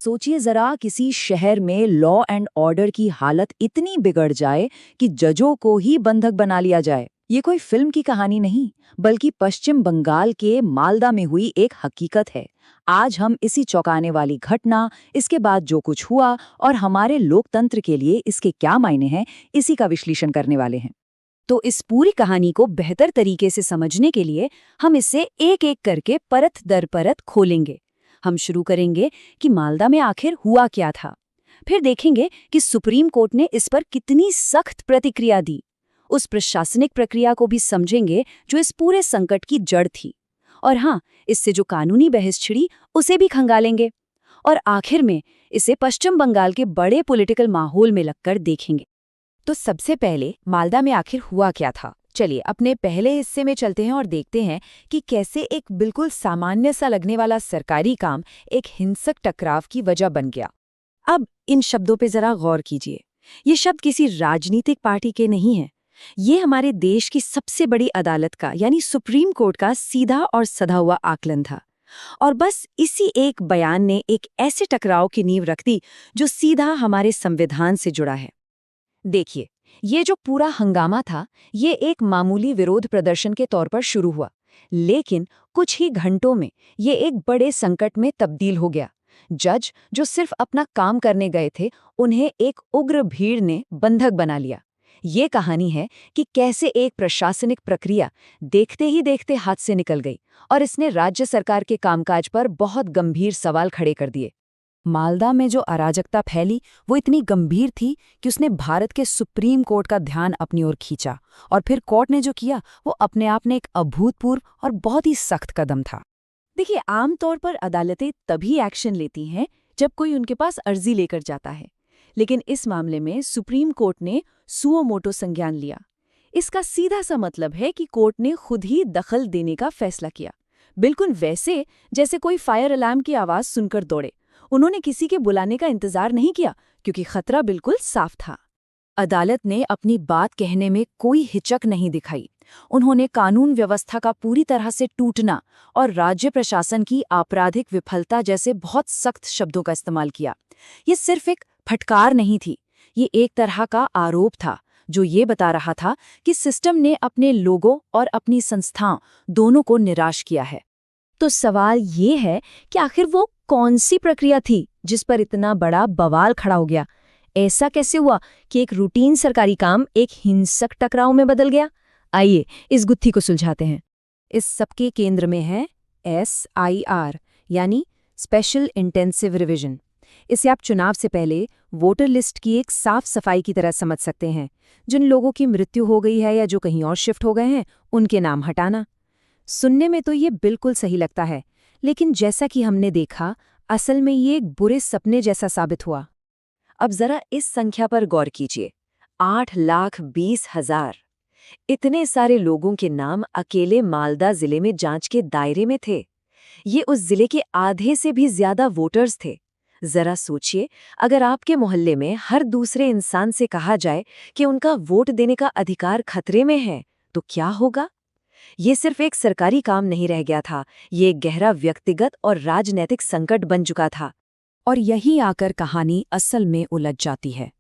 सोचिए जरा, किसी शहर में लॉ एंड ऑर्डर की हालत इतनी बिगड़ जाए कि जजों को ही बंधक बना लिया जाए। ये कोई फिल्म की कहानी नहीं, बल्कि पश्चिम बंगाल के मालदा में हुई एक हकीकत है। आज हम इसी चौंकाने वाली घटना, इसके बाद जो कुछ हुआ और हमारे लोकतंत्र के लिए इसके क्या मायने हैं, इसी का विश्लेषण करने वाले हैं। तो इस पूरी कहानी को बेहतर तरीके से समझने के लिए हम इसे एक एक करके परत दर परत खोलेंगे। हम शुरू करेंगे कि मालदा में आखिर हुआ क्या था। फिर देखेंगे कि सुप्रीम कोर्ट ने इस पर कितनी सख्त प्रतिक्रिया दी। उस प्रशासनिक प्रक्रिया को भी समझेंगे जो इस पूरे संकट की जड़ थी। और हाँ, इससे जो कानूनी बहस छिड़ी उसे भी खंगालेंगे। और आखिर में इसे पश्चिम बंगाल के बड़े पॉलिटिकल माहौल में लगकर देखेंगे। तो सबसे पहले मालदा में आखिर हुआ क्या था। चलिए अपने पहले हिस्से में चलते हैं और देखते हैं कि कैसे एक बिल्कुल सामान्य सा लगने वाला सरकारी काम एक हिंसक टकराव की वजह बन गया। अब इन शब्दों पे जरा गौर कीजिए। ये शब्द किसी राजनीतिक पार्टी के नहीं हैं। ये हमारे देश की सबसे बड़ी अदालत का यानी सुप्रीम कोर्ट का सीधा और सधा हुआ आकलन था। और बस इसी एक बयान ने एक ऐसे टकराव की नींव रख दी जो सीधा हमारे संविधान से जुड़ा है। देखिए, ये जो पूरा हंगामा था, ये एक मामूली विरोध प्रदर्शन के तौर पर शुरू हुआ, लेकिन कुछ ही घंटों में ये एक बड़े संकट में तब्दील हो गया। जज जो सिर्फ अपना काम करने गए थे, उन्हें एक उग्र भीड़ ने बंधक बना लिया। ये कहानी है कि कैसे एक प्रशासनिक प्रक्रिया देखते ही देखते हाथ से निकल गई और इसने राज्य सरकार के कामकाज पर बहुत गंभीर सवाल खड़े कर दिए। मालदा में जो अराजकता फैली वो इतनी गंभीर थी कि उसने भारत के सुप्रीम कोर्ट का ध्यान अपनी ओर खींचा। और फिर कोर्ट ने जो किया वो अपने आप में एक अभूतपूर्व और बहुत ही सख्त कदम था। देखिए, आमतौर पर अदालतें तभी एक्शन लेती हैं जब कोई उनके पास अर्जी लेकर जाता है, लेकिन इस मामले में सुप्रीम कोर्ट ने सुओ मोटो संज्ञान लिया। इसका सीधा सा मतलब है कि कोर्ट ने खुद ही दखल देने का फैसला किया, बिल्कुल वैसे जैसे कोई फायर अलार्म की आवाज सुनकर दौड़े। उन्होंने किसी के बुलाने का इंतजार नहीं किया क्योंकि खतरा बिल्कुल साफ था। अदालत ने अपनी बात कहने में कोई हिचक नहीं दिखाई। उन्होंने कानून व्यवस्था का पूरी तरह से टूटना और राज्य प्रशासन की आपराधिक विफलता जैसे बहुत सख्त शब्दों का इस्तेमाल किया। ये सिर्फ एक फटकार नहीं थी, ये एक तरह का आरोप था जो ये बता रहा था कि सिस्टम ने अपने लोगों और अपनी संस्थाओं दोनों को निराश किया है। तो सवाल ये है कि आखिर वो कौन सी प्रक्रिया थी जिस पर इतना बड़ा बवाल खड़ा हो गया? ऐसा कैसे हुआ कि एक रूटीन सरकारी काम एक हिंसक टकराव में बदल गया? आइए इस गुत्थी को सुलझाते हैं। इस सबके केंद्र में है SIR यानी स्पेशल इंटेंसिव रिवीजन। इसे आप चुनाव से पहले वोटर लिस्ट की एक साफ सफाई की तरह समझ सकते हैं। जिन लोगों की मृत्यु हो गई है या जो कहीं और शिफ्ट हो गए हैं, उनके नाम हटाना। सुनने में तो ये बिल्कुल सही लगता है, लेकिन जैसा कि हमने देखा, असल में ये एक बुरे सपने जैसा साबित हुआ। अब जरा इस संख्या पर गौर कीजिए, 8,20,000। इतने सारे लोगों के नाम अकेले मालदा जिले में जांच के दायरे में थे। ये उस जिले के आधे से भी ज्यादा वोटर्स थे। जरा सोचिए, अगर आपके मोहल्ले में हर दूसरे इंसान से कहा जाए कि उनका वोट देने का अधिकार खतरे में है, तो क्या होगा? ये सिर्फ एक सरकारी काम नहीं रह गया था, ये एक गहरा व्यक्तिगत और राजनैतिक संकट बन चुका था। और यही आकर कहानी असल में उलझ जाती है।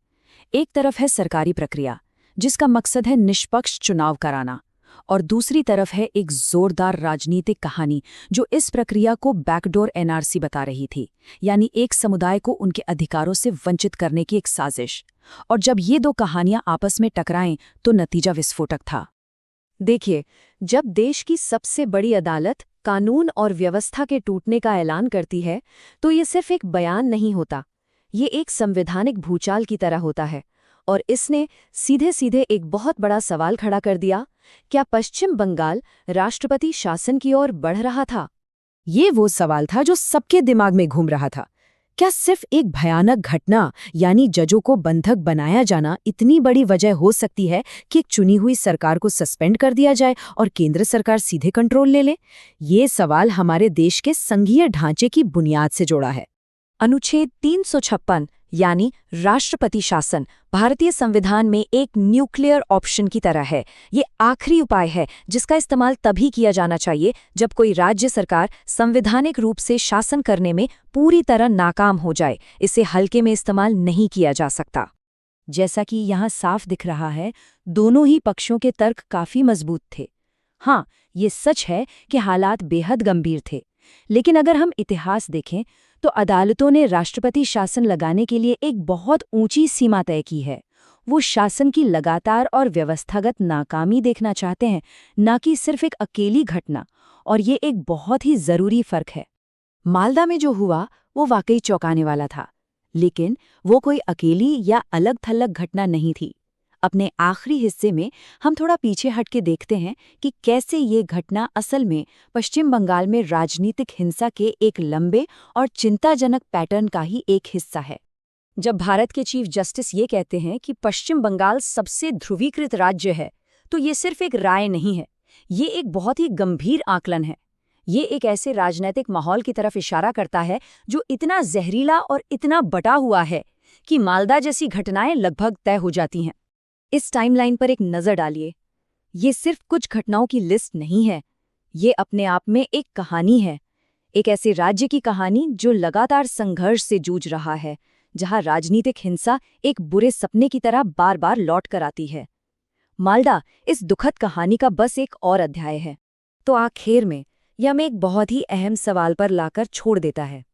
एक तरफ है सरकारी प्रक्रिया जिसका मकसद है निष्पक्ष चुनाव कराना, और दूसरी तरफ है एक जोरदार राजनीतिक कहानी जो इस प्रक्रिया को बैकडोर NRC बता रही थी, यानी एक समुदाय को उनके अधिकारों से वंचित करने की एक साजिश। और जब ये दो कहानियां आपस में टकराएं तो नतीजा विस्फोटक था। देखिए, जब देश की सबसे बड़ी अदालत कानून और व्यवस्था के टूटने का ऐलान करती है, तो ये सिर्फ एक बयान नहीं होता, ये एक संवैधानिक भूचाल की तरह होता है। और इसने सीधे सीधे एक बहुत बड़ा सवाल खड़ा कर दिया, क्या पश्चिम बंगाल राष्ट्रपति शासन की ओर बढ़ रहा था? ये वो सवाल था जो सबके दिमाग में घूम रहा था। क्या सिर्फ एक भयानक घटना यानी जजों को बंधक बनाया जाना इतनी बड़ी वजह हो सकती है कि एक चुनी हुई सरकार को सस्पेंड कर दिया जाए और केंद्र सरकार सीधे कंट्रोल ले ले? ये सवाल हमारे देश के संघीय ढांचे की बुनियाद से जोड़ा है। अनुच्छेद 356 यानी राष्ट्रपति शासन भारतीय संविधान में एक न्यूक्लियर ऑप्शन की तरह है। ये आखिरी उपाय है जिसका इस्तेमाल तभी किया जाना चाहिए जब कोई राज्य सरकार संवैधानिक रूप से शासन करने में पूरी तरह नाकाम हो जाए। इसे हल्के में इस्तेमाल नहीं किया जा सकता। जैसा कि यहाँ साफ दिख रहा है, दोनों ही पक्षों के तर्क काफी मजबूत थे। हाँ, ये सच है कि हालात बेहद गंभीर थे, लेकिन अगर हम इतिहास देखें तो अदालतों ने राष्ट्रपति शासन लगाने के लिए एक बहुत ऊंची सीमा तय की है। वो शासन की लगातार और व्यवस्थागत नाकामी देखना चाहते हैं, न कि सिर्फ एक अकेली घटना, और ये एक बहुत ही जरूरी फर्क है। मालदा में जो हुआ वो वाकई चौंकाने वाला था, लेकिन वो कोई अकेली या अलग थलग घटना नहीं थी। अपने आखिरी हिस्से में हम थोड़ा पीछे हटके देखते हैं कि कैसे ये घटना असल में पश्चिम बंगाल में राजनीतिक हिंसा के एक लंबे और चिंताजनक पैटर्न का ही एक हिस्सा है। जब भारत के चीफ जस्टिस ये कहते हैं कि पश्चिम बंगाल सबसे ध्रुवीकृत राज्य है, तो ये सिर्फ एक राय नहीं है, ये एक बहुत ही गंभीर आकलन है। ये एक ऐसे राजनीतिक माहौल की तरफ इशारा करता है जो इतना जहरीला और इतना बटा हुआ है कि मालदा जैसी घटनाएं लगभग तय हो जाती हैं। इस टाइमलाइन पर एक नज़र डालिए। ये सिर्फ कुछ घटनाओं की लिस्ट नहीं है, ये अपने आप में एक कहानी है। एक ऐसे राज्य की कहानी जो लगातार संघर्ष से जूझ रहा है, जहां राजनीतिक हिंसा एक बुरे सपने की तरह बार बार लौट कर आती है। मालदा इस दुखद कहानी का बस एक और अध्याय है। तो आखिर में यह हमें एक बहुत ही अहम सवाल पर लाकर छोड़ देता है।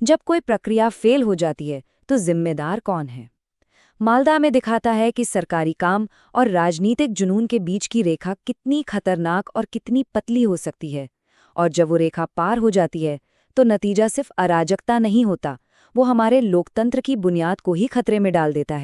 जब कोई प्रक्रिया फेल हो जाती है तो जिम्मेदार कौन है? मालदा में दिखाता है कि सरकारी काम और राजनीतिक जुनून के बीच की रेखा कितनी खतरनाक और कितनी पतली हो सकती है, और जब वो रेखा पार हो जाती है तो नतीजा सिर्फ अराजकता नहीं होता, वो हमारे लोकतंत्र की बुनियाद को ही खतरे में डाल देता है।